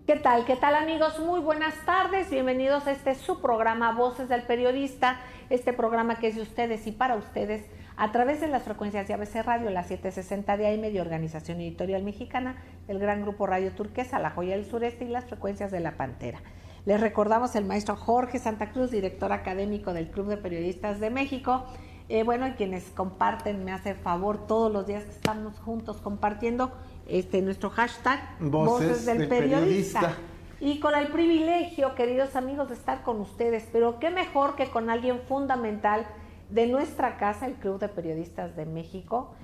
¿Qué tal? ¿Qué tal, amigos? Muy buenas tardes. Bienvenidos a su programa Voces del Periodista, este programa que es de ustedes y para ustedes a través de las frecuencias de ABC Radio, la 760 de AM de Organización Editorial Mexicana, el Gran Grupo Radio Turquesa, La Joya del Sureste y las frecuencias de La Pantera. Les recordamos el maestro Jorge Santa Cruz, director académico del Club de Periodistas de México. Y quienes comparten, me hace favor todos los días que estamos juntos compartiendo nuestro hashtag Voces del Periodista. Y con el privilegio, queridos amigos, de estar con ustedes, pero qué mejor que con alguien fundamental de nuestra casa, el Club de Periodistas de México,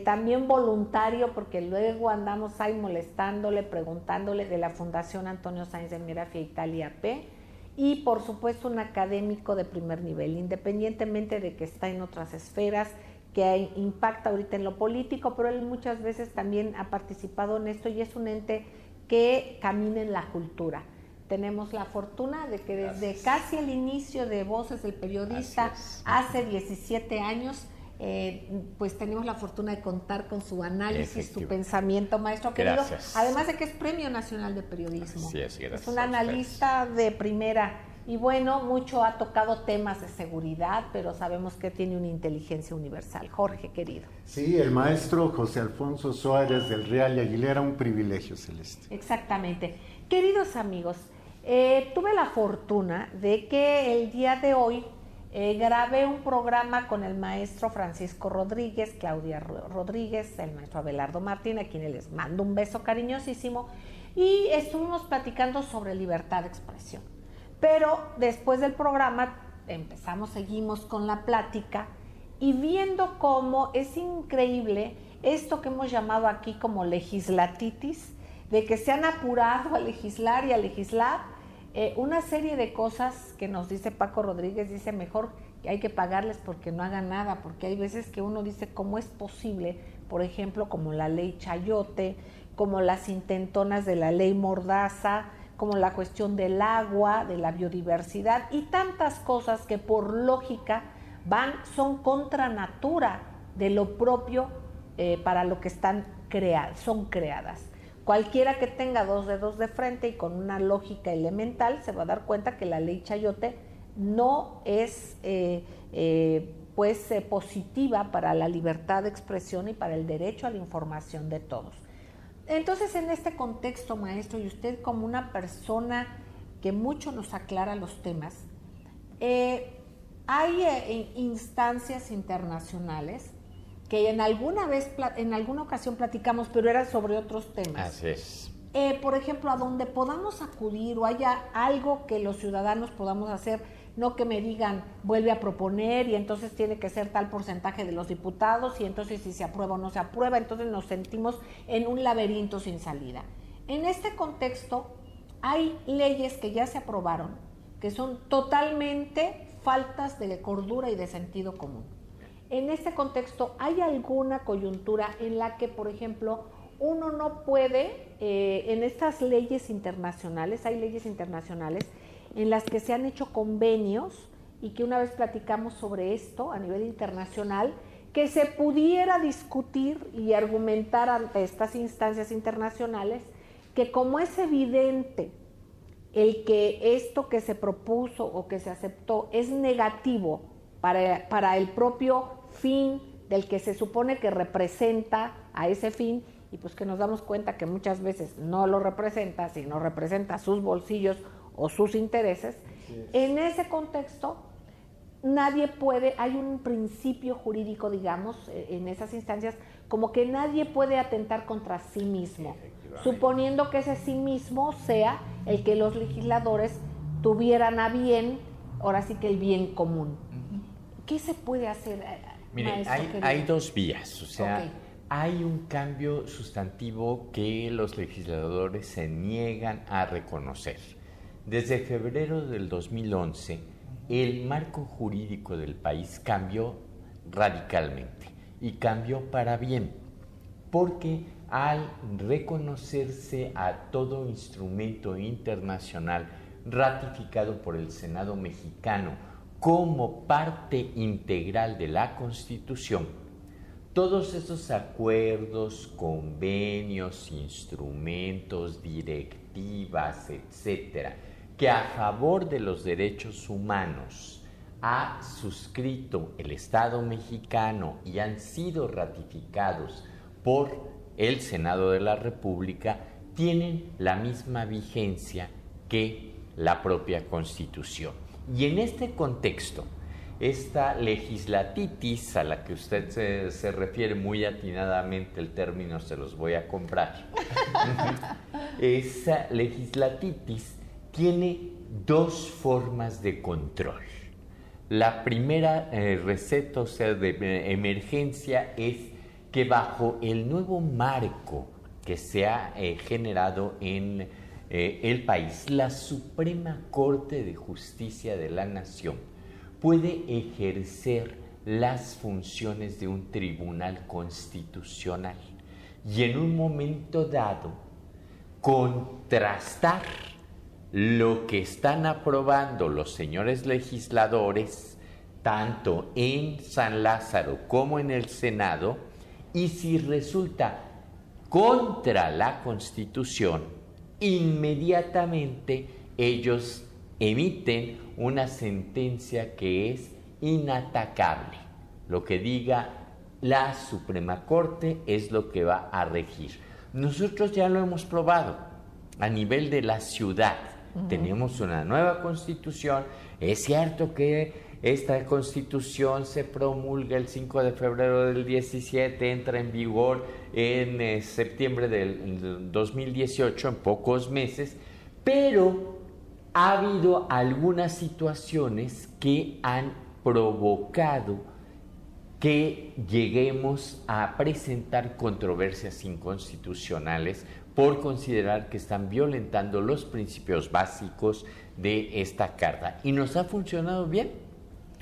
también voluntario, porque luego andamos ahí molestándole, preguntándole, de la Fundación Antonio Sáenz de Mirafia Italia P, y por supuesto un académico de primer nivel, independientemente de que está en otras esferas, que impacta ahorita en lo político, pero él muchas veces también ha participado en esto y es un ente que camina en la cultura. Tenemos la fortuna de que desde casi el inicio de Voces del Periodista, hace 17 años, pues tenemos la fortuna de contar con su análisis, su pensamiento, maestro querido. Gracias. Además de que es Premio Nacional de Periodismo. Así es un analista de primera. Y mucho ha tocado temas de seguridad, pero sabemos que tiene una inteligencia universal. Jorge, querido. Sí, el maestro José Alfonso Suárez del Real y Aguilera, un privilegio, Celeste. Exactamente. Queridos amigos, tuve la fortuna de que el día de hoy grabé un programa con el maestro Francisco Rodríguez, Claudia Rodríguez, el maestro Abelardo Martín, a quienes les mando un beso cariñosísimo, y estuvimos platicando sobre libertad de expresión. Pero después del programa seguimos con la plática y viendo cómo es increíble esto que hemos llamado aquí como legislatitis, de que se han apurado a legislar y a legislar una serie de cosas que nos dice Paco Rodríguez, dice mejor que hay que pagarles porque no hagan nada, porque hay veces que uno dice cómo es posible, por ejemplo, como la ley Chayote, como las intentonas de la ley Mordaza, como la cuestión del agua, de la biodiversidad y tantas cosas que por lógica son contra natura de lo propio para lo que son creadas. Cualquiera que tenga dos dedos de frente y con una lógica elemental se va a dar cuenta que la ley Chayote no es positiva para la libertad de expresión y para el derecho a la información de todos. Entonces, en este contexto, maestro, y usted como una persona que mucho nos aclara los temas, hay instancias internacionales que en alguna ocasión platicamos, pero era sobre otros temas. Así es. Por ejemplo, a donde podamos acudir o haya algo que los ciudadanos podamos hacer, no que me digan, vuelve a proponer y entonces tiene que ser tal porcentaje de los diputados y entonces si se aprueba o no se aprueba, entonces nos sentimos en un laberinto sin salida. En este contexto hay leyes que ya se aprobaron que son totalmente faltas de cordura y de sentido común. En este contexto, ¿hay alguna coyuntura en la que, por ejemplo, uno no puede, en estas leyes internacionales, hay leyes internacionales en las que se han hecho convenios y que una vez platicamos sobre esto a nivel internacional, que se pudiera discutir y argumentar ante estas instancias internacionales que como es evidente el que esto que se propuso o que se aceptó es negativo para el propio fin del que se supone que representa a ese fin, y pues que nos damos cuenta que muchas veces no lo representa, sino representa sus bolsillos o sus intereses. En ese contexto nadie puede, hay un principio jurídico, digamos, en esas instancias, como que nadie puede atentar contra sí mismo, suponiendo que ese sí mismo sea el que los legisladores tuvieran a bien, ahora sí que el bien común. ¿Qué se puede hacer? Miren, hay dos vías, o sea, hay un cambio sustantivo que los legisladores se niegan a reconocer. Desde febrero del 2011, el marco jurídico del país cambió radicalmente y cambió para bien, porque al reconocerse a todo instrumento internacional ratificado por el Senado mexicano como parte integral de la Constitución, todos esos acuerdos, convenios, instrumentos, directivas, definitivas, etcétera, que a favor de los derechos humanos ha suscrito el Estado mexicano y han sido ratificados por el Senado de la República, tienen la misma vigencia que la propia Constitución. Y en este contexto, esta legislatitis a la que usted se refiere muy atinadamente, el término se los voy a comprar, esa legislatitis tiene dos formas de control. La primera receta, o sea, de emergencia, es que bajo el nuevo marco que se ha generado en el país, la Suprema Corte de Justicia de la Nación puede ejercer las funciones de un tribunal constitucional y en un momento dado contrastar lo que están aprobando los señores legisladores, tanto en San Lázaro como en el Senado, y si resulta contra la Constitución, inmediatamente ellos emiten una sentencia que es inatacable. Lo que diga la Suprema Corte es lo que va a regir. Nosotros ya lo hemos probado a nivel de la ciudad. Tenemos una nueva Constitución. Es cierto que esta Constitución se promulga el 5 de febrero del 17, entra en vigor en septiembre del 2018, en pocos meses, pero ha habido algunas situaciones que han provocado que lleguemos a presentar controversias inconstitucionales por considerar que están violentando los principios básicos de esta carta. Y nos ha funcionado bien.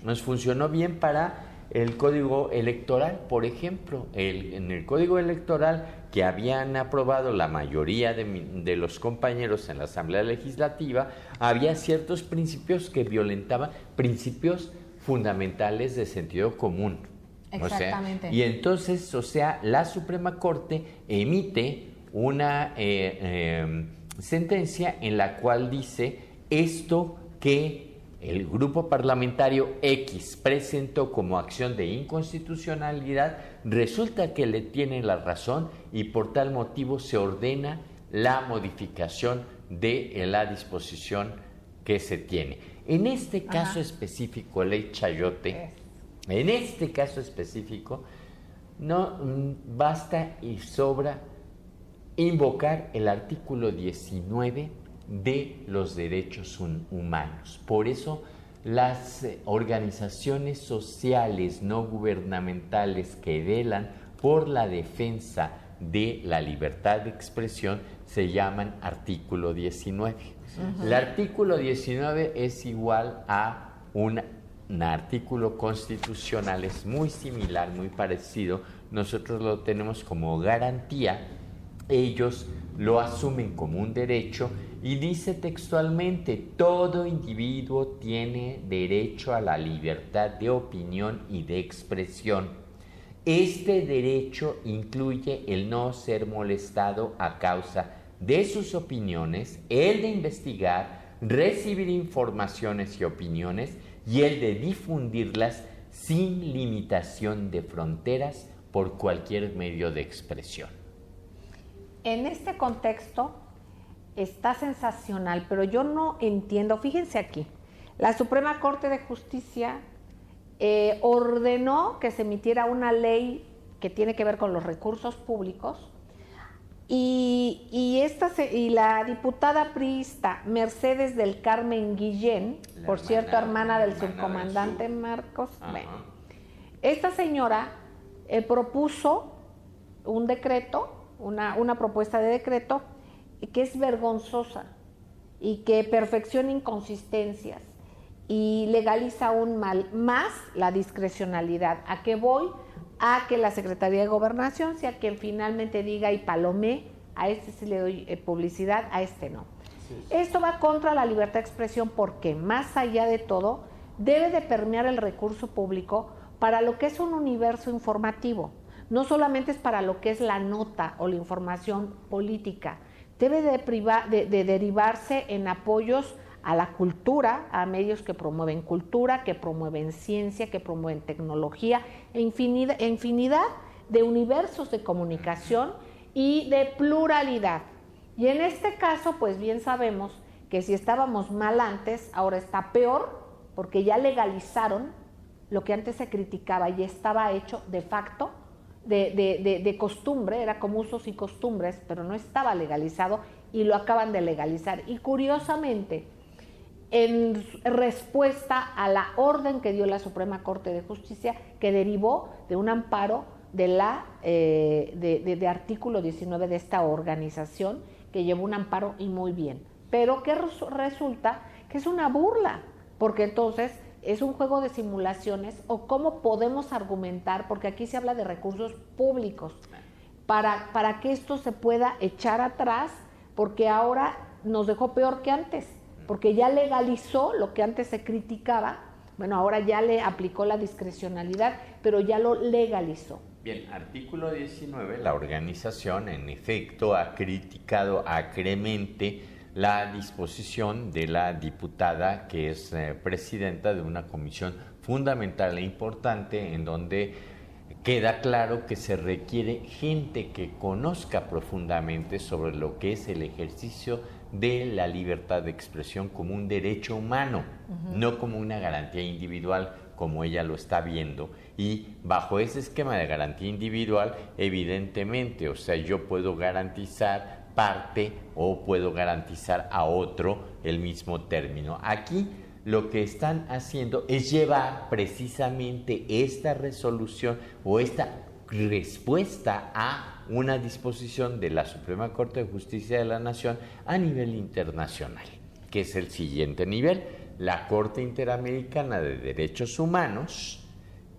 Nos funcionó bien para el Código Electoral, por ejemplo. En el Código Electoral que habían aprobado la mayoría de los compañeros en la Asamblea Legislativa, había ciertos principios que violentaban principios fundamentales de sentido común. Exactamente. O sea, y entonces, la Suprema Corte emite una sentencia en la cual dice esto que el grupo parlamentario X presentó como acción de inconstitucionalidad, resulta que le tiene la razón y por tal motivo se ordena la modificación de la disposición que se tiene. En este caso específico, ley Chayote, en este caso específico, no basta y sobra invocar el artículo 19 de los derechos humanos. Por eso las organizaciones sociales no gubernamentales que velan por la defensa de la libertad de expresión se llaman artículo 19. El artículo 19 es igual a un artículo constitucional, es muy similar, muy parecido. Nosotros lo tenemos como garantía, ellos lo asumen como un derecho y dice textualmente: todo individuo tiene derecho a la libertad de opinión y de expresión. Este derecho incluye el no ser molestado a causa de sus opiniones, el de investigar, recibir informaciones y opiniones y el de difundirlas sin limitación de fronteras por cualquier medio de expresión. En este contexto está sensacional, pero yo no entiendo. Fíjense aquí, la Suprema Corte de Justicia ordenó que se emitiera una ley que tiene que ver con los recursos públicos y la diputada priista Mercedes del Carmen Guillén, por cierto, hermana del subcomandante Marcos, bueno, esta señora propuso un decreto, una propuesta de decreto que es vergonzosa y que perfecciona inconsistencias y legaliza aún más la discrecionalidad. ¿A qué voy? A que la Secretaría de Gobernación sea quien finalmente diga y palomé, a este sí le doy publicidad, a este no. Sí. Esto va contra la libertad de expresión porque más allá de todo debe de permear el recurso público para lo que es un universo informativo. No solamente es para lo que es la nota o la información política, debe de derivarse en apoyos a la cultura, a medios que promueven cultura, que promueven ciencia, que promueven tecnología, infinidad de universos de comunicación y de pluralidad. Y en este caso, pues bien sabemos que si estábamos mal antes, ahora está peor, porque ya legalizaron lo que antes se criticaba y estaba hecho de facto, de costumbre, era como usos y costumbres, pero no estaba legalizado y lo acaban de legalizar. Y curiosamente, en respuesta a la orden que dio la Suprema Corte de Justicia, que derivó de un amparo de artículo 19 de esta organización, que llevó un amparo y muy bien, pero que resulta que es una burla, porque entonces es un juego de simulaciones, o cómo podemos argumentar, porque aquí se habla de recursos públicos, para que esto se pueda echar atrás, porque ahora nos dejó peor que antes, porque ya legalizó lo que antes se criticaba. Bueno, ahora ya le aplicó la discrecionalidad, pero ya lo legalizó. Bien, artículo 19, la organización en efecto ha criticado acremente la disposición de la diputada que es presidenta de una comisión fundamental e importante, en donde queda claro que se requiere gente que conozca profundamente sobre lo que es el ejercicio de la libertad de expresión como un derecho humano, no como una garantía individual, como ella lo está viendo. Y bajo ese esquema de garantía individual, evidentemente, o sea, yo puedo garantizar parte o puedo garantizar a otro el mismo término. Aquí lo que están haciendo es llevar precisamente esta resolución o esta respuesta a una disposición de la Suprema Corte de Justicia de la Nación a nivel internacional, que es el siguiente nivel: la Corte Interamericana de Derechos Humanos,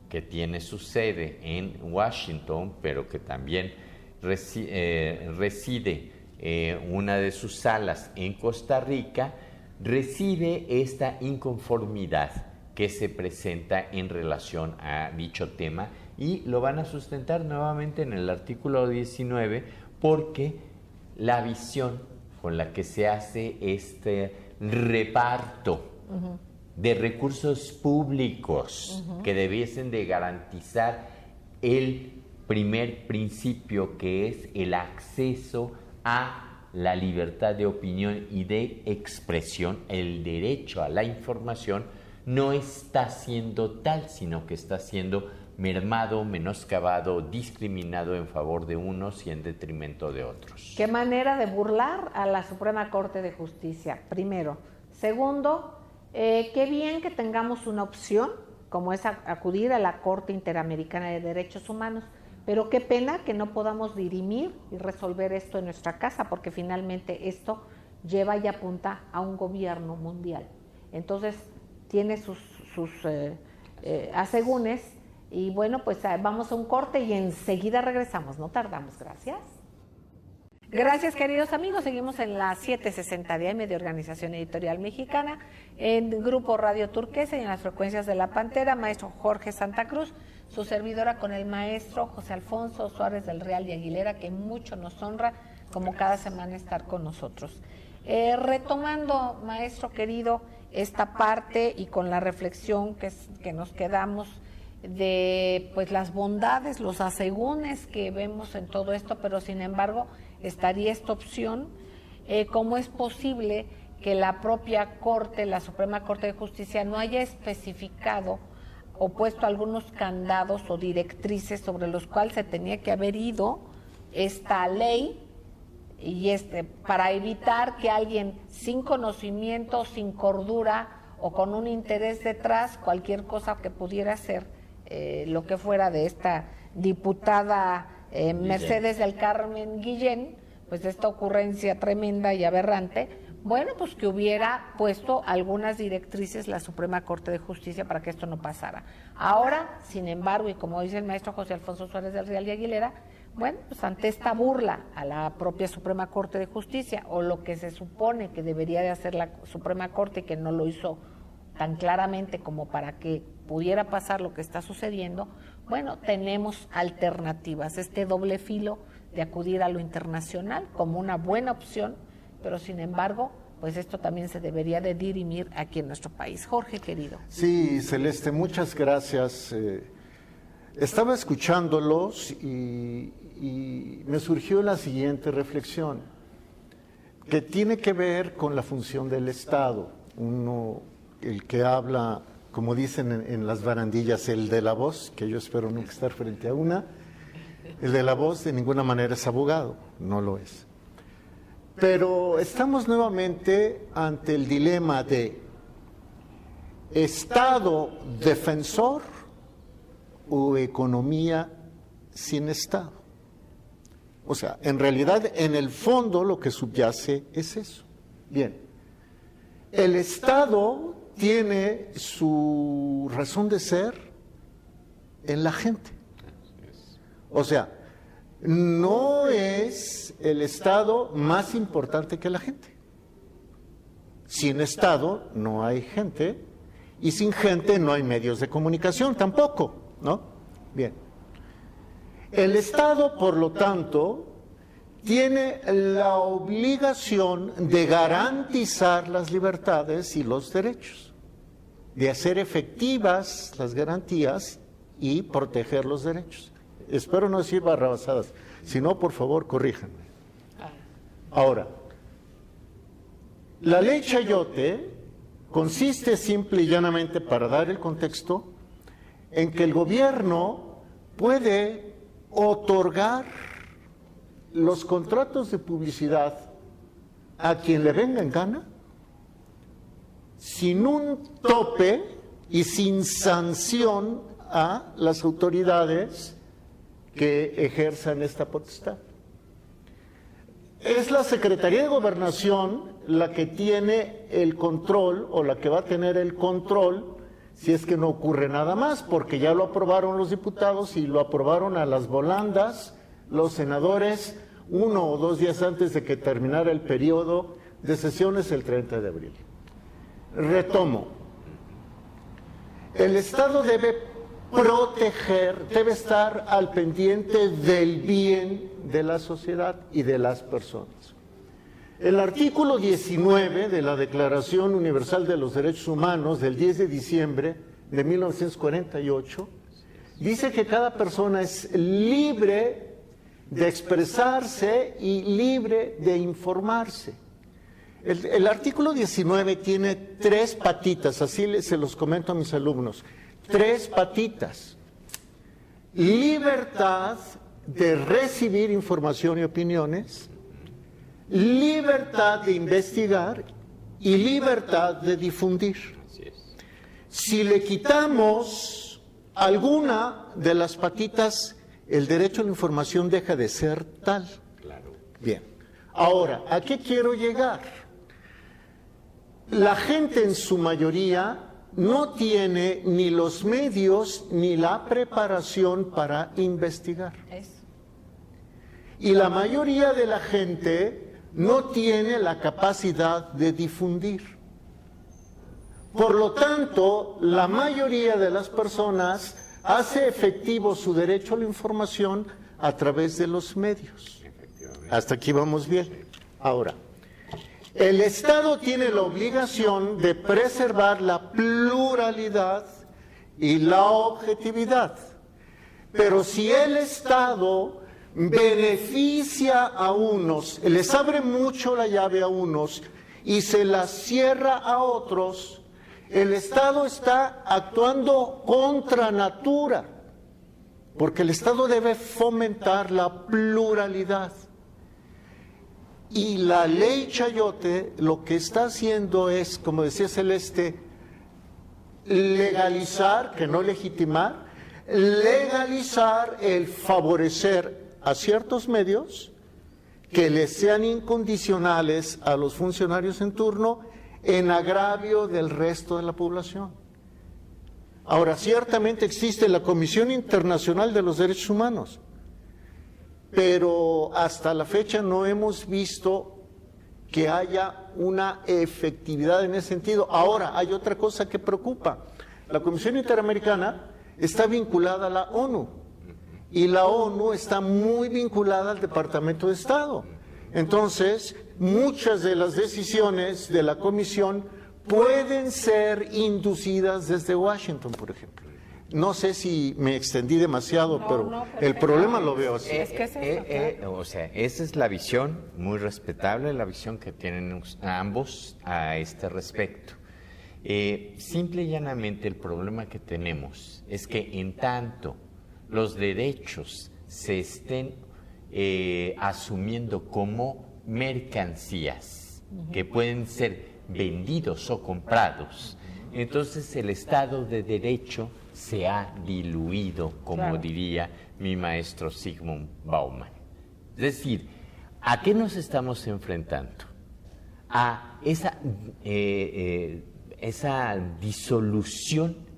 que tiene su sede en Washington, pero que también reside una de sus salas en Costa Rica, recibe esta inconformidad que se presenta en relación a dicho tema, y lo van a sustentar nuevamente en el artículo 19, porque la visión con la que se hace este reparto de recursos públicos que debiesen de garantizar el primer principio, que es el acceso a la libertad de opinión y de expresión, el derecho a la información, no está siendo tal, sino que está siendo mermado, menoscabado, discriminado en favor de unos y en detrimento de otros. Qué manera de burlar a la Suprema Corte de Justicia, primero. Segundo, qué bien que tengamos una opción, como es acudir a la Corte Interamericana de Derechos Humanos, pero qué pena que no podamos dirimir y resolver esto en nuestra casa, porque finalmente esto lleva y apunta a un gobierno mundial. Entonces, tiene sus asegúnes. Y bueno, pues vamos a un corte y enseguida regresamos, no tardamos. Gracias. Gracias, queridos amigos. Seguimos en la 760 de AM de Organización Editorial Mexicana, en Grupo Radio Turquesa y en las frecuencias de La Pantera, maestro Jorge Santa Cruz, su servidora con el maestro José Alfonso Suárez del Real y Aguilera, que mucho nos honra, como cada semana, estar con nosotros. Retomando, maestro querido, esta parte y con la reflexión que nos quedamos de pues las bondades, los asegúnes que vemos en todo esto, pero sin embargo estaría esta opción. ¿Cómo es posible que la propia Corte, la Suprema Corte de Justicia, no haya especificado o puesto algunos candados o directrices sobre los cuales se tenía que haber ido esta ley, y para evitar que alguien sin conocimiento, sin cordura o con un interés detrás, cualquier cosa que pudiera ser lo que fuera de esta diputada Mercedes del Carmen Guillén, pues esta ocurrencia tremenda y aberrante, bueno, pues que hubiera puesto algunas directrices la Suprema Corte de Justicia para que esto no pasara. Ahora, sin embargo, y como dice el maestro José Alfonso Suárez del Real y Aguilera, bueno, pues ante esta burla a la propia Suprema Corte de Justicia, o lo que se supone que debería de hacer la Suprema Corte y que no lo hizo tan claramente como para que pudiera pasar lo que está sucediendo, bueno, tenemos alternativas. Este doble filo de acudir a lo internacional como una buena opción, pero sin embargo, pues esto también se debería de dirimir aquí en nuestro país. Jorge, querido. Sí, Celeste, muchas gracias. Estaba escuchándolos y me surgió la siguiente reflexión, que tiene que ver con la función del Estado. Uno, el que habla, como dicen en las barandillas, el de la voz, que yo espero nunca estar frente a una, el de la voz de ninguna manera es abogado, no lo es. Pero estamos nuevamente ante el dilema de Estado defensor o economía sin Estado. O sea, en realidad, en el fondo lo que subyace es eso. Bien, el Estado tiene su razón de ser en la gente. O sea, no es el Estado más importante que la gente. Sin Estado no hay gente y sin gente no hay medios de comunicación tampoco, ¿no? Bien. El Estado, por lo tanto, tiene la obligación de garantizar las libertades y los derechos, de hacer efectivas las garantías y proteger los derechos. Espero no decir barrabasadas, si no, por favor, corríjanme. Ahora, la ley Chayote consiste simple y llanamente, para dar el contexto, en que el gobierno puede otorgar los contratos de publicidad a quien le venga en gana, sin un tope y sin sanción a las autoridades que ejerzan esta potestad. Es la Secretaría de Gobernación la que tiene el control, o la que va a tener el control, si es que no ocurre nada más, porque ya lo aprobaron los diputados y lo aprobaron a las volandas los senadores 1 o 2 días antes de que terminara el periodo de sesiones el 30 de abril. Retomo. El Estado debe proteger, debe estar al pendiente del bien de la sociedad y de las personas. El artículo 19 de la Declaración Universal de los Derechos Humanos del 10 de diciembre de 1948 dice que cada persona es libre de expresarse y libre de informarse. El artículo 19 tiene 3 patitas, así se los comento a mis alumnos. 3 patitas: libertad de recibir información y opiniones, libertad de investigar y libertad de difundir. Si le quitamos alguna de las patitas, el derecho a la información deja de ser tal. Claro. Bien. Ahora, ¿a qué quiero llegar? La gente en su mayoría no tiene ni los medios ni la preparación para investigar. Y la mayoría de la gente no tiene la capacidad de difundir. Por lo tanto, la mayoría de las personas hace efectivo su derecho a la información a través de los medios. Hasta aquí vamos bien. Ahora, el Estado tiene la obligación de preservar la pluralidad y la objetividad. Pero si el Estado beneficia a unos, les abre mucho la llave a unos y se la cierra a otros, el Estado está actuando contra natura, porque el Estado debe fomentar la pluralidad. Y la ley Chayote lo que está haciendo es, como decía Celeste, legalizar, que no legitimar, legalizar el favorecer a ciertos medios que les sean incondicionales a los funcionarios en turno en agravio del resto de la población. Ahora, ciertamente existe la Comisión Internacional de los Derechos Humanos, pero hasta la fecha no hemos visto que haya una efectividad en ese sentido. Ahora, hay otra cosa que preocupa. La Comisión Interamericana está vinculada a la ONU y la ONU está muy vinculada al Departamento de Estado. Entonces, muchas de las decisiones de la Comisión pueden ser inducidas desde Washington, por ejemplo. No sé si me extendí demasiado, pero el problema lo veo así. Es que es eso, claro. O sea, esa es la visión muy respetable, la visión que tienen ambos a este respecto. Simple y llanamente el problema que tenemos es que en tanto los derechos se estén asumiendo como mercancías que pueden ser vendidos o comprados, entonces el Estado de Derecho se ha diluido, como diría mi maestro Zygmunt Bauman. Es decir, ¿a qué nos estamos enfrentando? A esa disolución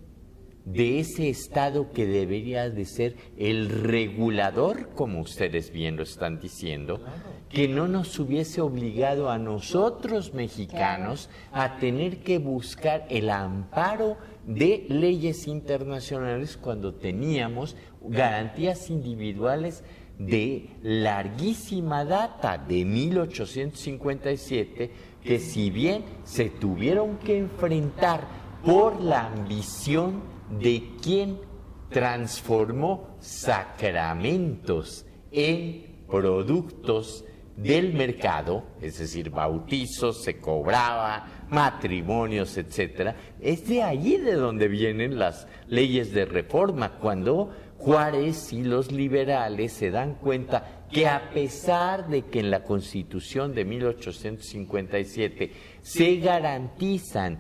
de ese Estado que debería de ser el regulador, como ustedes bien lo están diciendo, que no nos hubiese obligado a nosotros mexicanos a tener que buscar el amparo de leyes internacionales cuando teníamos garantías individuales de larguísima data, de 1857, que si bien se tuvieron que enfrentar por la ambición de quien transformó sacramentos en productos del mercado, es decir, bautizos, se cobraba, matrimonios, etcétera, es de allí de donde vienen las leyes de reforma, cuando Juárez y los liberales se dan cuenta que a pesar de que en la Constitución de 1857 se garantizan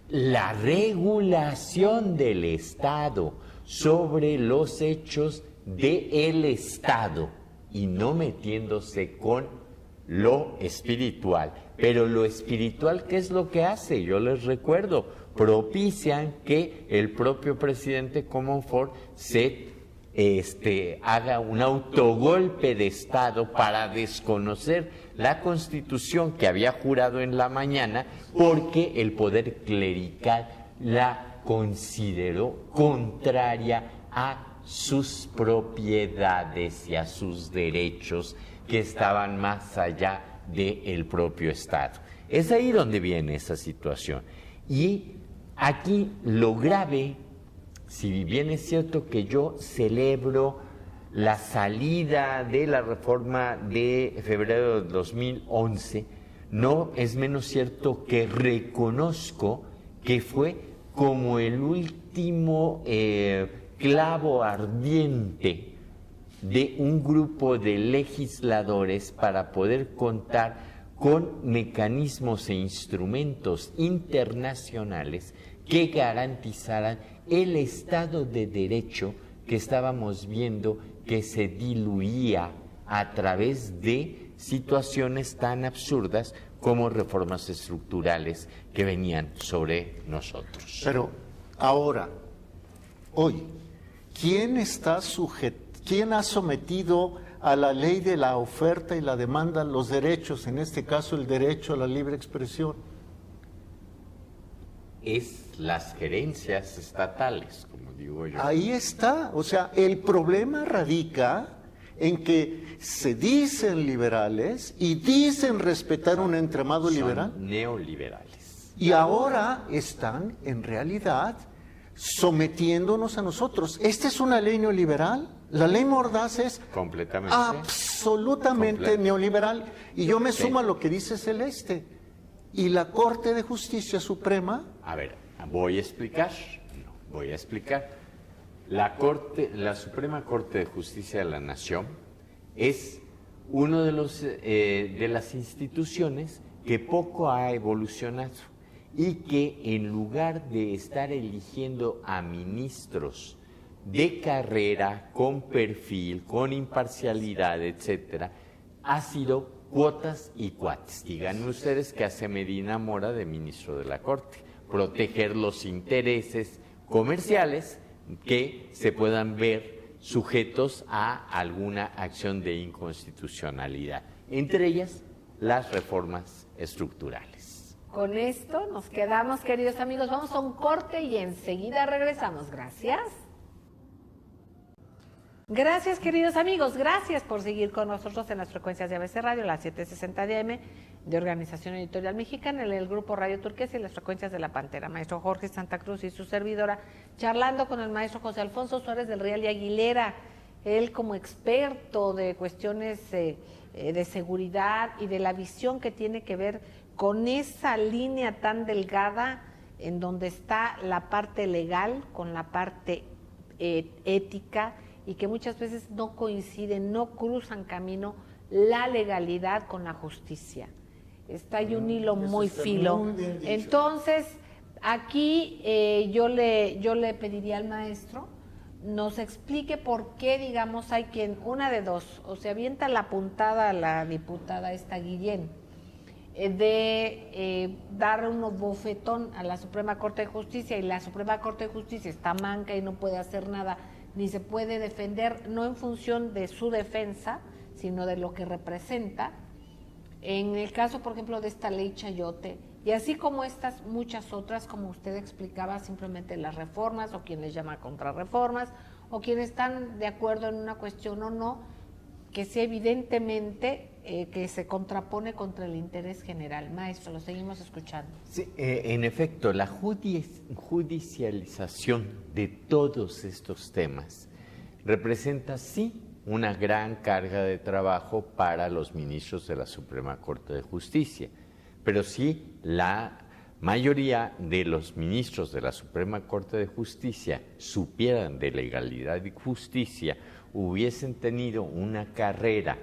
la regulación del Estado sobre los hechos del Estado y no metiéndose con lo espiritual. Pero lo espiritual, ¿qué es lo que hace? Yo les recuerdo, propician que el propio presidente Comonfort se haga un autogolpe de Estado para desconocer la Constitución que había jurado en la mañana, porque el poder clerical la consideró contraria a sus propiedades y a sus derechos que estaban más allá del propio Estado. Es ahí donde viene esa situación. Y aquí lo grave, si bien es cierto que yo celebro la salida de la reforma de febrero de 2011, no es menos cierto que reconozco que fue como el último clavo ardiente de un grupo de legisladores para poder contar con mecanismos e instrumentos internacionales que garantizaran el Estado de Derecho que estábamos viendo que se diluía a través de situaciones tan absurdas como reformas estructurales que venían sobre nosotros. Pero ahora, hoy, ¿quién ha sometido a la ley de la oferta y la demanda los derechos, en este caso el derecho a la libre expresión? Es las gerencias estatales, como digo yo. Ahí está, o sea, el problema radica en que se dicen liberales y dicen respetar un entramado liberal. Neoliberales. Y ahora están, en realidad, sometiéndonos a nosotros. ¿Esta es una ley neoliberal? La ley Mordaz es absolutamente neoliberal. Y yo me sumo a lo que dice Celeste. ¿Y la Corte de Justicia Suprema? A ver, voy a explicar. La Suprema Corte de Justicia de la Nación es uno de las instituciones que poco ha evolucionado y que en lugar de estar eligiendo a ministros de carrera, con perfil, con imparcialidad, etcétera, ha sido cuotas y cuates. Díganme ustedes qué hace Medina Mora de ministro de la Corte: proteger los intereses comerciales que se puedan ver sujetos a alguna acción de inconstitucionalidad, entre ellas las reformas estructurales. Con esto nos quedamos, queridos amigos, vamos a un corte y enseguida regresamos. Gracias. Gracias, queridos amigos. Gracias por seguir con nosotros en las frecuencias de ABC Radio, las 760 de AM, de Organización Editorial Mexicana, en el grupo Radio Turquesa y las frecuencias de La Pantera. Maestro Jorge Santa Cruz y su servidora, charlando con el maestro José Alfonso Suárez del Real y Aguilera, él como experto de cuestiones de seguridad y de la visión que tiene que ver con esa línea tan delgada en donde está la parte legal con la parte ética, y que muchas veces no coinciden, no cruzan camino la legalidad con la justicia. Está ahí un hilo muy fino. Entonces, aquí yo le pediría al maestro nos explique por qué, digamos, hay quien, una de dos, o se avienta la puntada a la diputada esta Guillén, de dar un bofetón a la Suprema Corte de Justicia, y la Suprema Corte de Justicia está manca y no puede hacer nada, ni se puede defender, no en función de su defensa, sino de lo que representa. En el caso, por ejemplo, de esta ley Chayote, y así como estas muchas otras, como usted explicaba, simplemente las reformas, o quien les llama contrarreformas, o quienes están de acuerdo en una cuestión o no, que sea evidentemente que se contrapone contra el interés general. Maestro, lo seguimos escuchando. Sí, en efecto, la judicialización de todos estos temas representa, sí, una gran carga de trabajo para los ministros de la Suprema Corte de Justicia, pero sí la mayoría de los ministros de la Suprema Corte de Justicia supieran de legalidad y justicia, hubiesen tenido una carrera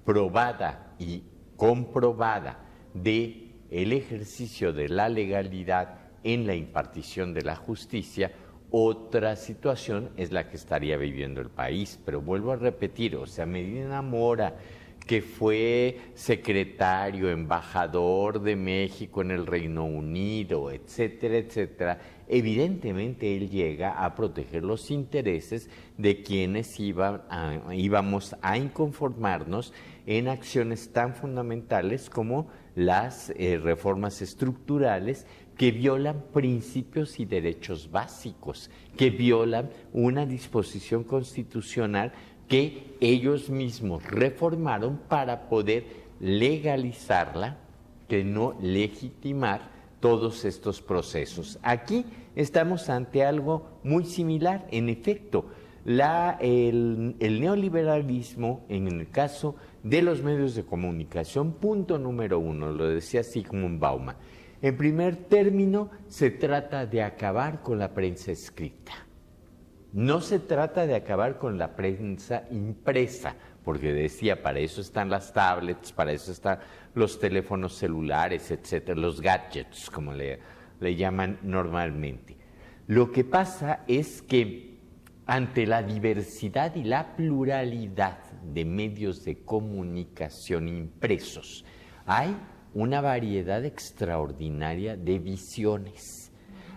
probada y comprobada de el ejercicio de la legalidad en la impartición de la justicia, otra situación es la que estaría viviendo el país. Pero vuelvo a repetir, o sea, Medina Mora, que fue secretario, embajador de México en el Reino Unido, etcétera, etcétera, evidentemente él llega a proteger los intereses de quienes íbamos a inconformarnos en acciones tan fundamentales como las reformas estructurales que violan principios y derechos básicos, que violan una disposición constitucional que ellos mismos reformaron para poder legalizarla, que no legitimar todos estos procesos. Aquí estamos ante algo muy similar. En efecto, el neoliberalismo, en el caso de los medios de comunicación, punto número uno, lo decía Zygmunt Bauman, en primer término se trata de acabar con la prensa escrita. No se trata de acabar con la prensa impresa, porque decía, para eso están las tablets, para eso están los teléfonos celulares, etcétera, los gadgets, como le llaman normalmente. Lo que pasa es que ante la diversidad y la pluralidad de medios de comunicación impresos, hay una variedad extraordinaria de visiones.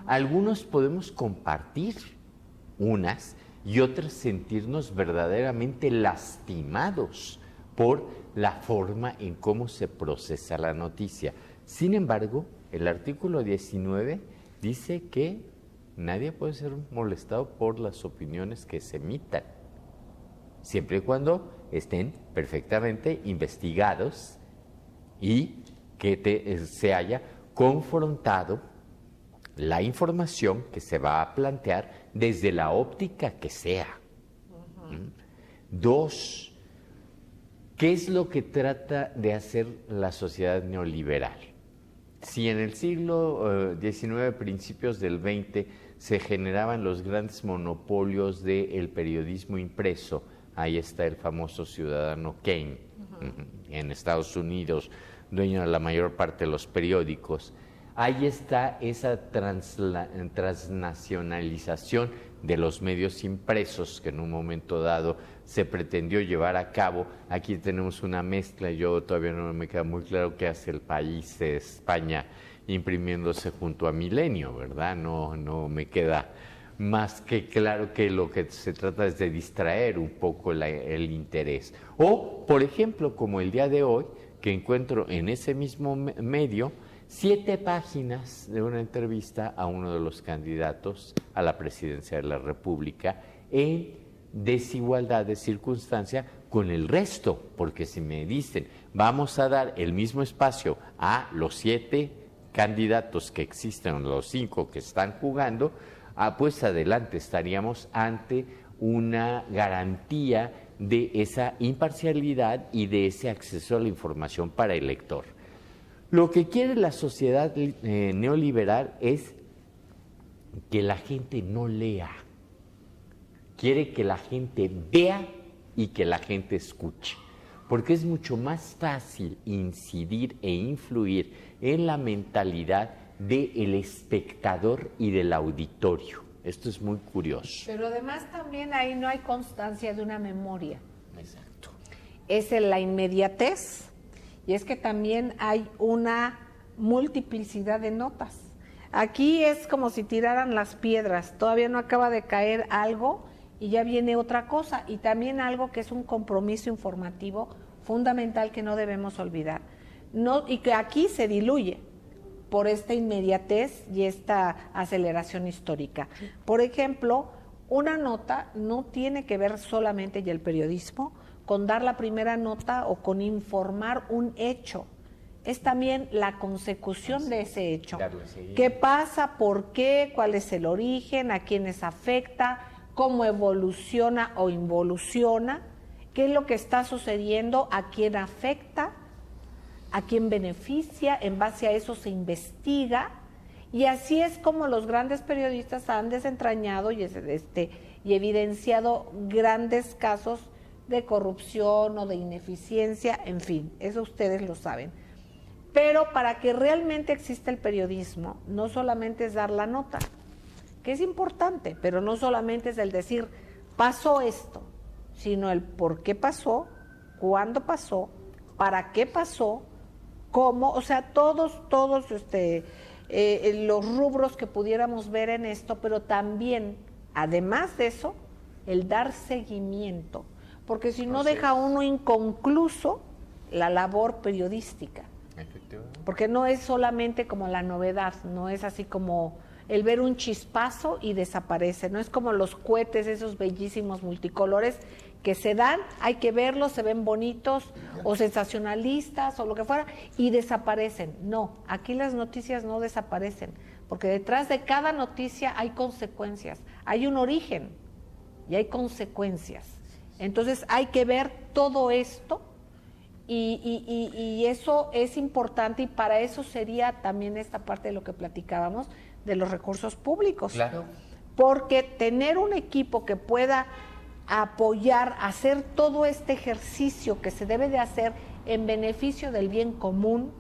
Algunos podemos compartir unas y otras sentirnos verdaderamente lastimados por la forma en cómo se procesa la noticia. Sin embargo, el artículo 19 dice que nadie puede ser molestado por las opiniones que se emitan, siempre y cuando estén perfectamente investigados y que se haya confrontado la información que se va a plantear desde la óptica que sea. Dos, ¿qué es lo que trata de hacer la sociedad neoliberal? Si en el siglo XIX, principios del XX, se generaban los grandes monopolios del periodismo impreso, ahí está el famoso ciudadano Kane, en Estados Unidos, dueño de la mayor parte de los periódicos. Ahí está esa transnacionalización de los medios impresos que en un momento dado se pretendió llevar a cabo. Aquí tenemos una mezcla, yo todavía no me queda muy claro qué hace el país de España imprimiéndose junto a Milenio, ¿verdad? No me queda más que claro que lo que se trata es de distraer un poco el interés. O, por ejemplo, como el día de hoy, que encuentro en ese mismo medio 7 páginas de una entrevista a uno de los candidatos a la presidencia de la República, en desigualdad de circunstancia con el resto, porque si me dicen vamos a dar el mismo espacio a los 7 candidatos que existen, o los 5 que están jugando, pues adelante, estaríamos ante una garantía de esa imparcialidad y de ese acceso a la información para el lector. Lo que quiere la sociedad neoliberal es que la gente no lea, quiere que la gente vea y que la gente escuche, porque es mucho más fácil incidir e influir en la mentalidad del espectador y del auditorio. Esto es muy curioso. Pero además también ahí no hay constancia de una memoria. Exacto. Es en la inmediatez, y es que también hay una multiplicidad de notas. Aquí es como si tiraran las piedras, todavía no acaba de caer algo y ya viene otra cosa, y también algo que es un compromiso informativo fundamental que no debemos olvidar. Y que aquí se diluye por esta inmediatez y esta aceleración histórica. Por ejemplo, una nota no tiene que ver solamente, y el periodismo, con dar la primera nota o con informar un hecho. Es también la consecución de ese hecho. ¿Qué pasa? ¿Por qué? ¿Cuál es el origen? ¿A quiénes afecta? ¿Cómo evoluciona o involuciona? ¿Qué es lo que está sucediendo? ¿A quién afecta? ¿A quién beneficia? En base a eso se investiga, y así es como los grandes periodistas han desentrañado y evidenciado grandes casos de corrupción o de ineficiencia, en fin, eso ustedes lo saben. Pero para que realmente exista el periodismo, no solamente es dar la nota, que es importante, pero no solamente es el decir, pasó esto, sino el por qué pasó, cuándo pasó, para qué pasó, cómo, o sea, todos los rubros que pudiéramos ver en esto, pero también, además de eso, el dar seguimiento, porque si no deja uno inconcluso la labor periodística. Porque no es solamente como la novedad, no es así como el ver un chispazo y desaparece, no es como los cohetes esos bellísimos multicolores que se dan, hay que verlos, se ven bonitos o sensacionalistas o lo que fuera y desaparecen. No, aquí las noticias no desaparecen, porque detrás de cada noticia hay consecuencias, hay un origen y hay consecuencias. Entonces hay que ver todo esto y eso es importante, y para eso sería también esta parte de lo que platicábamos de los recursos públicos. Claro. Porque tener un equipo que pueda apoyar, hacer todo este ejercicio que se debe de hacer en beneficio del bien común,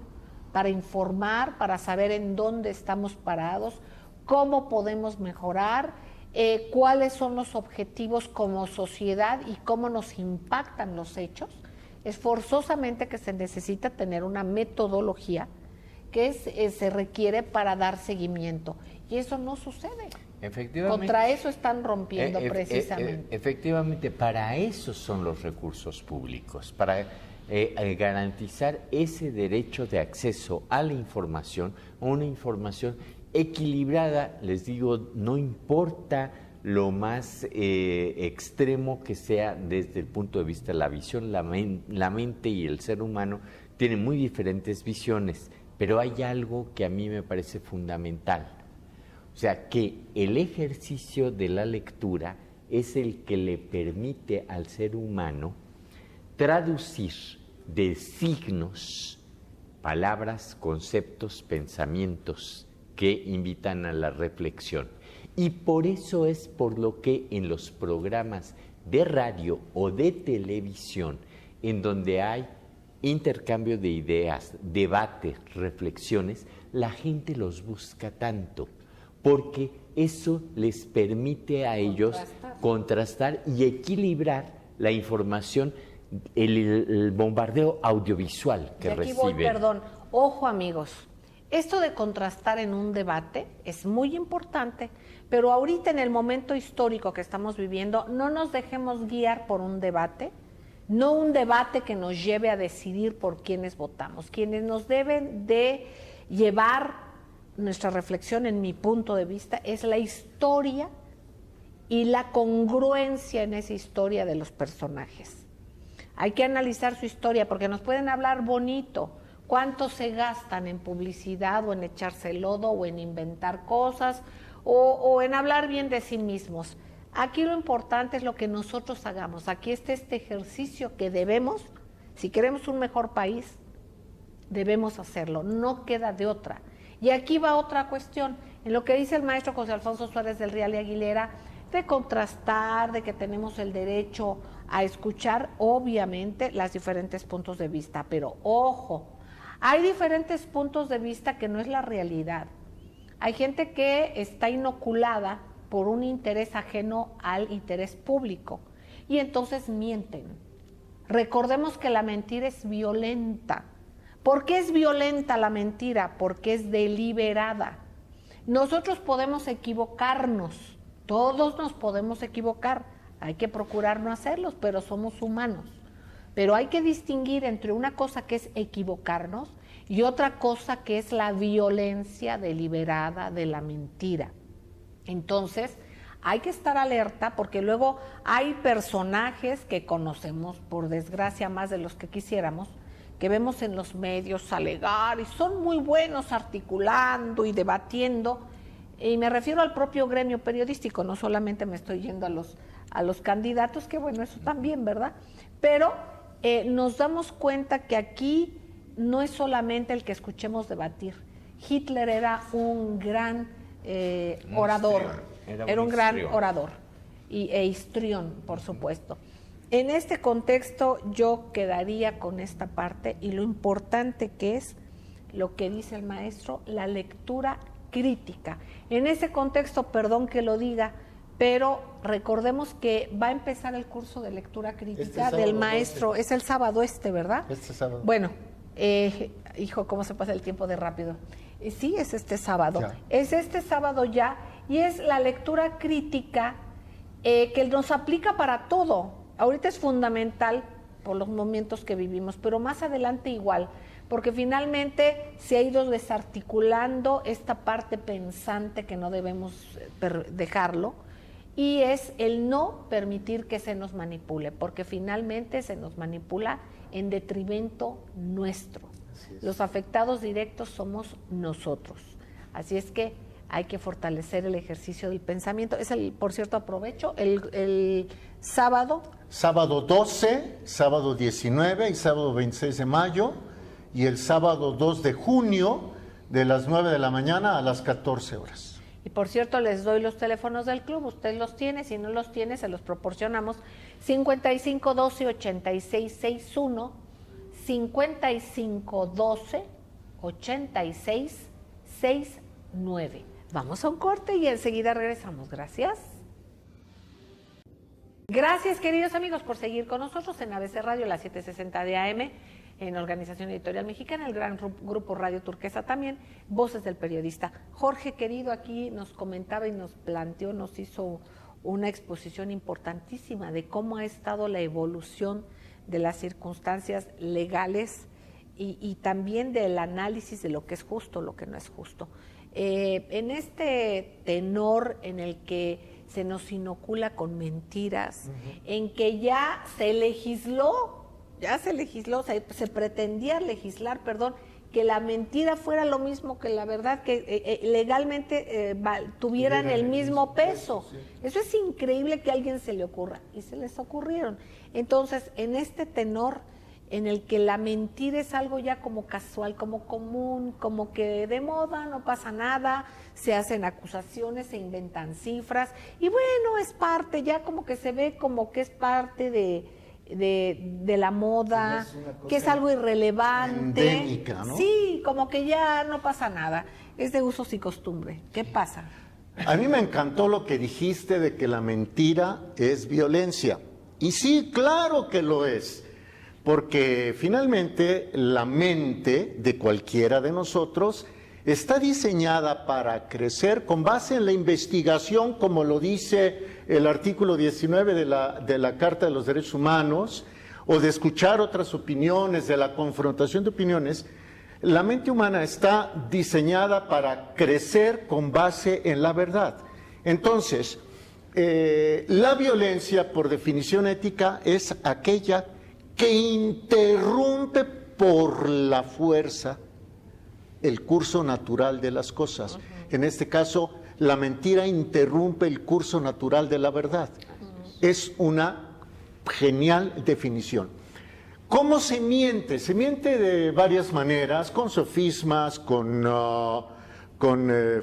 para informar, para saber en dónde estamos parados, cómo podemos mejorar, cuáles son los objetivos como sociedad y cómo nos impactan los hechos, es forzosamente que se necesita tener una metodología que se requiere para dar seguimiento, y eso no sucede. Efectivamente. Contra eso están rompiendo precisamente. Efectivamente, para eso son los recursos públicos, para garantizar ese derecho de acceso a la información, una información equilibrada. Les digo, no importa lo más extremo que sea desde el punto de vista de la visión, la mente y el ser humano tienen muy diferentes visiones, pero hay algo que a mí me parece fundamental. O sea, que el ejercicio de la lectura es el que le permite al ser humano traducir de signos, palabras, conceptos, pensamientos que invitan a la reflexión. Y por eso es por lo que en los programas de radio o de televisión, en donde hay intercambio de ideas, debates, reflexiones, la gente los busca tanto, porque eso les permite a ellos contrastar y equilibrar la información, el bombardeo audiovisual que reciben. Perdón, ojo amigos, esto de contrastar en un debate es muy importante, pero ahorita en el momento histórico que estamos viviendo, no nos dejemos guiar por un debate, no un debate que nos lleve a decidir por quiénes votamos. Quienes nos deben de llevar nuestra reflexión, en mi punto de vista, es la historia y la congruencia en esa historia de los personajes. Hay que analizar su historia porque nos pueden hablar bonito, cuánto se gastan en publicidad o en echarse lodo o en inventar cosas o en hablar bien de sí mismos. Aquí lo importante es lo que nosotros hagamos. Aquí está este ejercicio que debemos, si queremos un mejor país, debemos hacerlo, no queda de otra. Y aquí va otra cuestión, en lo que dice el maestro José Alfonso Suárez del Real y Aguilera, de contrastar, de que tenemos el derecho a escuchar, obviamente, los diferentes puntos de vista, pero ojo, hay diferentes puntos de vista que no es la realidad. Hay gente que está inoculada por un interés ajeno al interés público y entonces mienten. Recordemos que la mentira es violenta. ¿Por qué es violenta la mentira? Porque es deliberada. Nosotros podemos equivocarnos, todos nos podemos equivocar, hay que procurar no hacerlos, pero somos humanos. Pero hay que distinguir entre una cosa que es equivocarnos y otra cosa que es la violencia deliberada de la mentira. Entonces, hay que estar alerta porque luego hay personajes que conocemos, por desgracia, más de los que quisiéramos, que vemos en los medios alegar y son muy buenos articulando y debatiendo, y me refiero al propio gremio periodístico, no solamente me estoy yendo a los candidatos, que bueno, eso también, ¿verdad? Pero nos damos cuenta que aquí no es solamente el que escuchemos debatir. Hitler era un gran orador, era un gran orador, e histrión, por supuesto. En este contexto yo quedaría con esta parte y lo importante que es lo que dice el maestro, la lectura crítica. En ese contexto, perdón que lo diga, pero recordemos que va a empezar el curso de lectura crítica del maestro, es el sábado ¿verdad? Este sábado. Bueno, hijo, ¿cómo se pasa el tiempo de rápido? Sí, es este sábado. Ya. Es este sábado ya, y es la lectura crítica que nos aplica para todo. Ahorita es fundamental por los momentos que vivimos, pero más adelante igual, porque finalmente se ha ido desarticulando esta parte pensante que no debemos dejarlo, y es el no permitir que se nos manipule, porque finalmente se nos manipula en detrimento nuestro. Los afectados directos somos nosotros. Así es que hay que fortalecer el ejercicio del pensamiento. Es por cierto, aprovecho, el sábado. Sábado 12, sábado 19 y sábado 26 de mayo, y el sábado 2 de junio de las 9 de la mañana a las 14 horas. Y por cierto, les doy los teléfonos del club, usted los tiene, si no los tiene, se los proporcionamos, 5512-8661, 5512-8669. Vamos a un corte y enseguida regresamos. Gracias. Gracias, queridos amigos, por seguir con nosotros en ABC Radio, la 760 de AM, en Organización Editorial Mexicana, el gran grupo Radio Turquesa también, Voces del Periodista. Jorge, querido, aquí nos comentaba y nos planteó, nos hizo una exposición importantísima de cómo ha estado la evolución de las circunstancias legales y también del análisis de lo que es justo, lo que no es justo. En este tenor en el que se nos inocula con mentiras, en que ya se legisló, se pretendía legislar, que la mentira fuera lo mismo que la verdad, que legalmente tuvieran el mismo peso. Sí. Eso es increíble que a alguien se le ocurra, y se les ocurrieron. Entonces, en este tenor en el que la mentira es algo ya como casual, como común, como que de moda, no pasa nada, se hacen acusaciones, se inventan cifras, y bueno, es parte, ya como que se ve como que es parte de la moda, que es algo irrelevante. Endémica, ¿no? Sí, como que ya no pasa nada, es de usos y costumbre. ¿Qué pasa? A mí me encantó lo que dijiste de que la mentira es violencia. Y sí, claro que lo es. Porque finalmente la mente de cualquiera de nosotros está diseñada para crecer con base en la investigación, como lo dice el artículo 19 de la Carta de los Derechos Humanos, o de escuchar otras opiniones, de la confrontación de opiniones. La mente humana está diseñada para crecer con base en la verdad. Entonces, La violencia, por definición ética, es aquella que interrumpe por la fuerza el curso natural de las cosas. En este caso, la mentira interrumpe el curso natural de la verdad. Es una genial definición. ¿Cómo se miente? Se miente de varias maneras, con sofismas, con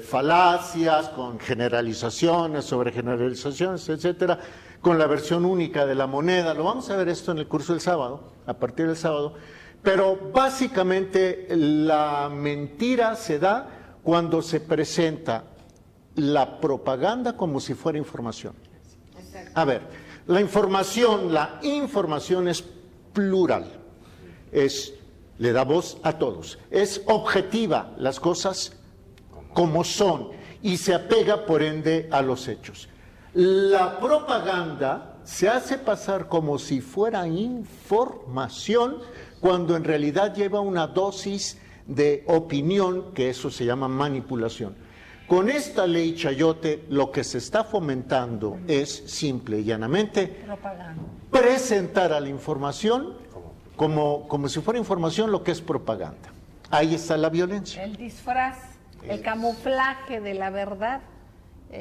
falacias, con generalizaciones, sobre generalizaciones, etcétera, con la versión única de la moneda. Lo vamos a ver esto en el curso del sábado, a partir del sábado. Pero básicamente la mentira se da cuando se presenta la propaganda como si fuera información. A ver, la información es plural, le da voz a todos, es objetiva, las cosas como son, y se apega por ende a los hechos. La propaganda se hace pasar como si fuera información, cuando en realidad lleva una dosis de opinión, que eso se llama manipulación. Con esta ley Chayote lo que se está fomentando es simple y llanamente presentar a la información como si fuera información lo que es propaganda. Ahí está la violencia. El disfraz, el camuflaje de la verdad,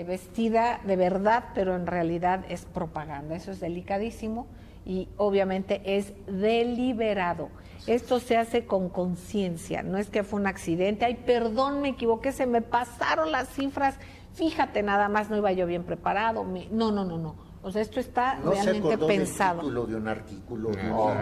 vestida de verdad, pero en realidad es propaganda. Eso es delicadísimo y obviamente es deliberado. Esto se hace con conciencia, no es que fue un accidente, ay, perdón, me equivoqué, se me pasaron las cifras, fíjate, nada más no iba yo bien preparado, no. O sea, esto está realmente pensado. Del título de un artículo.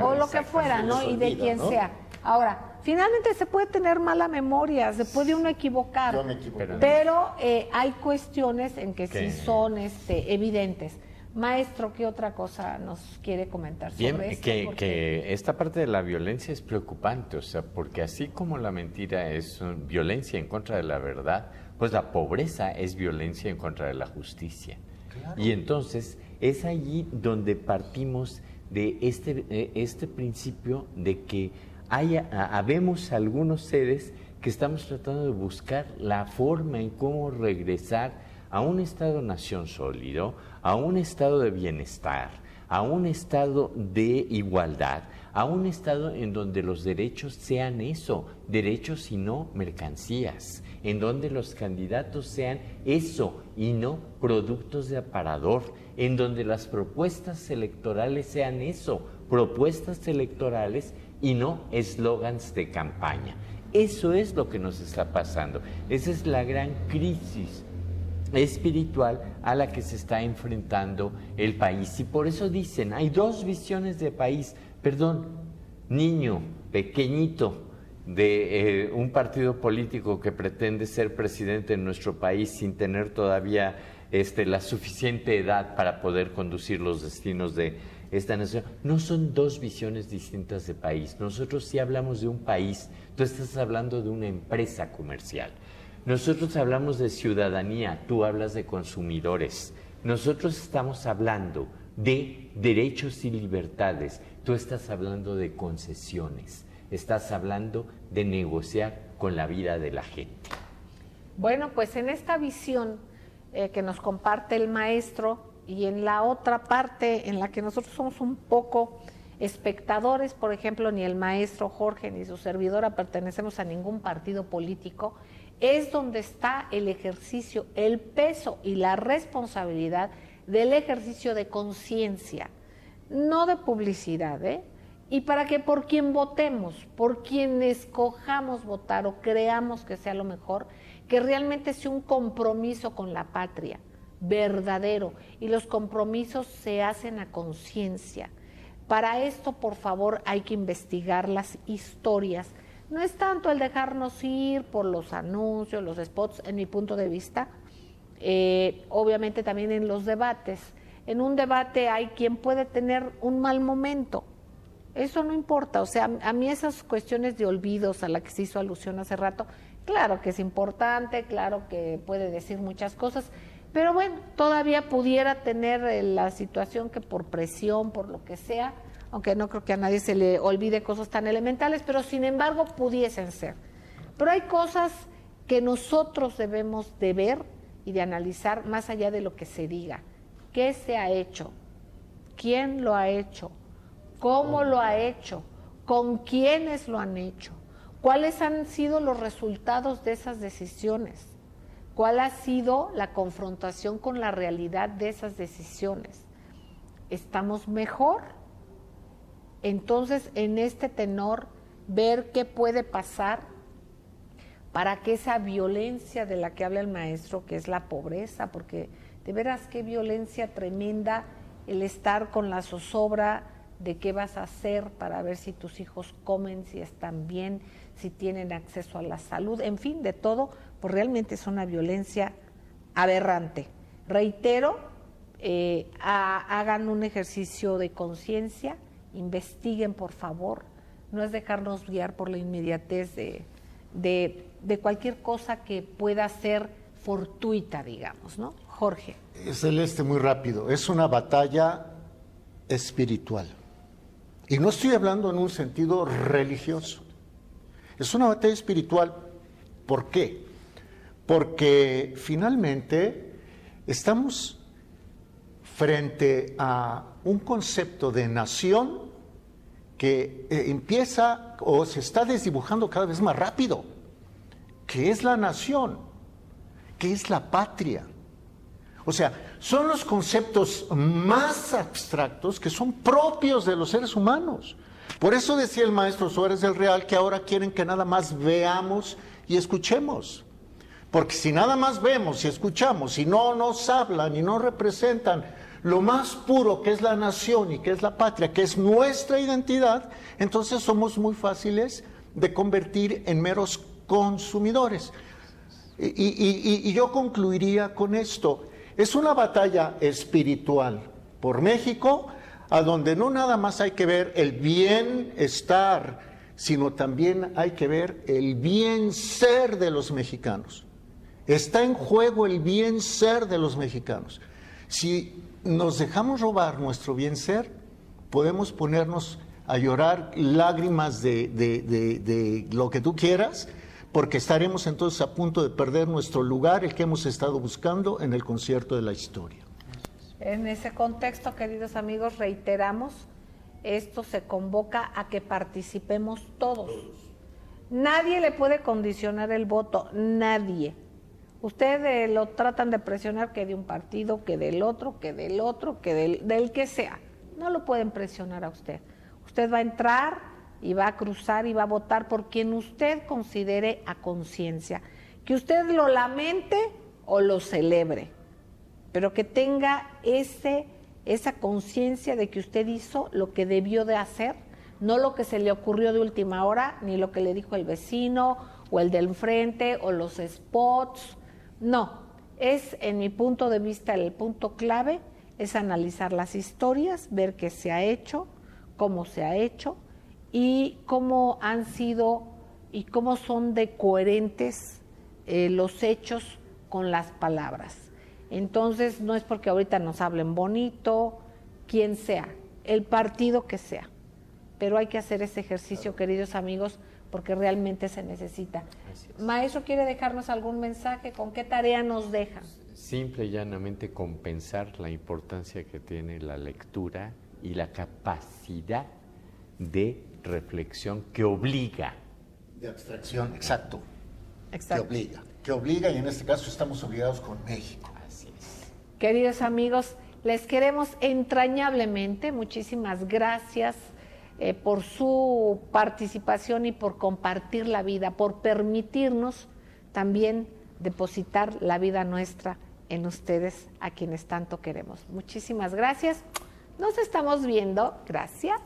O lo que fuera, ¿no? Y de quien sea. Ahora, finalmente se puede tener mala memoria, se puede uno equivocar, Yo me equivoqué. pero hay cuestiones en que sí son evidentes. Maestro, ¿qué otra cosa nos quiere comentar sobre esto? Que esta parte de la violencia es preocupante, o sea, porque así como la mentira es violencia en contra de la verdad, pues la pobreza es violencia en contra de la justicia. Claro. Y entonces es allí donde partimos de este principio de que habemos algunos seres que estamos tratando de buscar la forma en cómo regresar a un estado-nación sólido, a un estado de bienestar, a un estado de igualdad, a un estado en donde los derechos sean eso, derechos y no mercancías, en donde los candidatos sean eso y no productos de aparador, en donde las propuestas electorales sean eso, propuestas electorales y no eslogans de campaña. Eso es lo que nos está pasando. Esa es la gran crisis espiritual a la que se está enfrentando el país. Y por eso dicen, hay dos visiones de país. Perdón, niño pequeñito de un partido político que pretende ser presidente en nuestro país sin tener todavía la suficiente edad para poder conducir los destinos de esta nación. No son dos visiones distintas de país. Nosotros sí hablamos de un país, tú estás hablando de una empresa comercial. Nosotros hablamos de ciudadanía, tú hablas de consumidores. Nosotros estamos hablando de derechos y libertades, tú estás hablando de concesiones, estás hablando de negociar con la vida de la gente. Bueno, pues en esta visión que nos comparte el maestro y en la otra parte en la que nosotros somos un poco espectadores, por ejemplo, ni el maestro Jorge ni su servidora pertenecemos a ningún partido político, es donde está el ejercicio, el peso y la responsabilidad del ejercicio de conciencia, no de publicidad, y para que por quien votemos, por quien escojamos votar o creamos que sea lo mejor, que realmente sea un compromiso con la patria, verdadero, y los compromisos se hacen a conciencia. Para esto, por favor, hay que investigar las historias. No es tanto el dejarnos ir por los anuncios, los spots, en mi punto de vista, obviamente también en los debates. En un debate hay quien puede tener un mal momento, eso no importa, o sea, a mí esas cuestiones de olvidos a la que se hizo alusión hace rato, claro que es importante, claro que puede decir muchas cosas, pero bueno, todavía pudiera tener la situación que por presión, por lo que sea, aunque no creo que a nadie se le olvide cosas tan elementales, pero sin embargo pudiesen ser. Pero hay cosas que nosotros debemos de ver y de analizar más allá de lo que se diga. ¿Qué se ha hecho? ¿Quién lo ha hecho? ¿Cómo lo ha hecho? ¿Con quiénes lo han hecho? ¿Cuáles han sido los resultados de esas decisiones? ¿Cuál ha sido la confrontación con la realidad de esas decisiones? ¿Estamos mejor? Entonces, en este tenor, ver qué puede pasar para que esa violencia de la que habla el maestro, que es la pobreza, porque de veras qué violencia tremenda el estar con la zozobra de qué vas a hacer para ver si tus hijos comen, si están bien, si tienen acceso a la salud, en fin, de todo, pues realmente es una violencia aberrante. Reitero, hagan un ejercicio de conciencia, investiguen por favor, no es dejarnos guiar por la inmediatez de cualquier cosa que pueda ser fortuita, digamos, ¿no? Jorge. Celeste, muy rápido, es una batalla espiritual. Y no estoy hablando en un sentido religioso. Es una batalla espiritual. ¿Por qué? Porque finalmente estamos frente a un concepto de nación que empieza o se está desdibujando cada vez más rápido. ¿Qué es la nación? ¿Qué es la patria? O sea, son los conceptos más abstractos que son propios de los seres humanos. Por eso decía el maestro Suárez del Real que ahora quieren que nada más veamos y escuchemos. Porque si nada más vemos y escuchamos y no nos hablan y no representan lo más puro que es la nación y que es la patria, que es nuestra identidad, entonces somos muy fáciles de convertir en meros consumidores. Y yo concluiría con esto. Es una batalla espiritual por México, a donde no nada más hay que ver el bienestar, sino también hay que ver el bien ser de los mexicanos. Está en juego el bien ser de los mexicanos. Si nos dejamos robar nuestro bien ser, podemos ponernos a llorar lágrimas de lo que tú quieras, porque estaremos entonces a punto de perder nuestro lugar, el que hemos estado buscando en el concierto de la historia. En ese contexto, queridos amigos, reiteramos, esto se convoca a que participemos todos. Nadie le puede condicionar el voto, nadie. Ustedes lo tratan de presionar que de un partido, que del otro, que del otro, que del que sea. No lo pueden presionar a usted. Usted va a entrar y va a cruzar y va a votar por quien usted considere a conciencia. Que usted lo lamente o lo celebre, pero que tenga esa conciencia de que usted hizo lo que debió de hacer, no lo que se le ocurrió de última hora, ni lo que le dijo el vecino o el del frente o los spots. No, es en mi punto de vista el punto clave, es analizar las historias, ver qué se ha hecho, cómo se ha hecho, y cómo han sido y cómo son de coherentes los hechos con las palabras. Entonces, no es porque ahorita nos hablen bonito, quien sea, el partido que sea, pero hay que hacer ese ejercicio, queridos amigos, porque realmente se necesita. Maestro, ¿quiere dejarnos algún mensaje? ¿Con qué tarea nos deja? Simple y llanamente compensar la importancia que tiene la lectura y la capacidad de reflexión que obliga. De abstracción, exacto. Que obliga y en este caso estamos obligados con México. Así es. Queridos amigos, les queremos entrañablemente, muchísimas gracias por su participación y por compartir la vida, por permitirnos también depositar la vida nuestra en ustedes, a quienes tanto queremos. Muchísimas gracias. Nos estamos viendo. Gracias.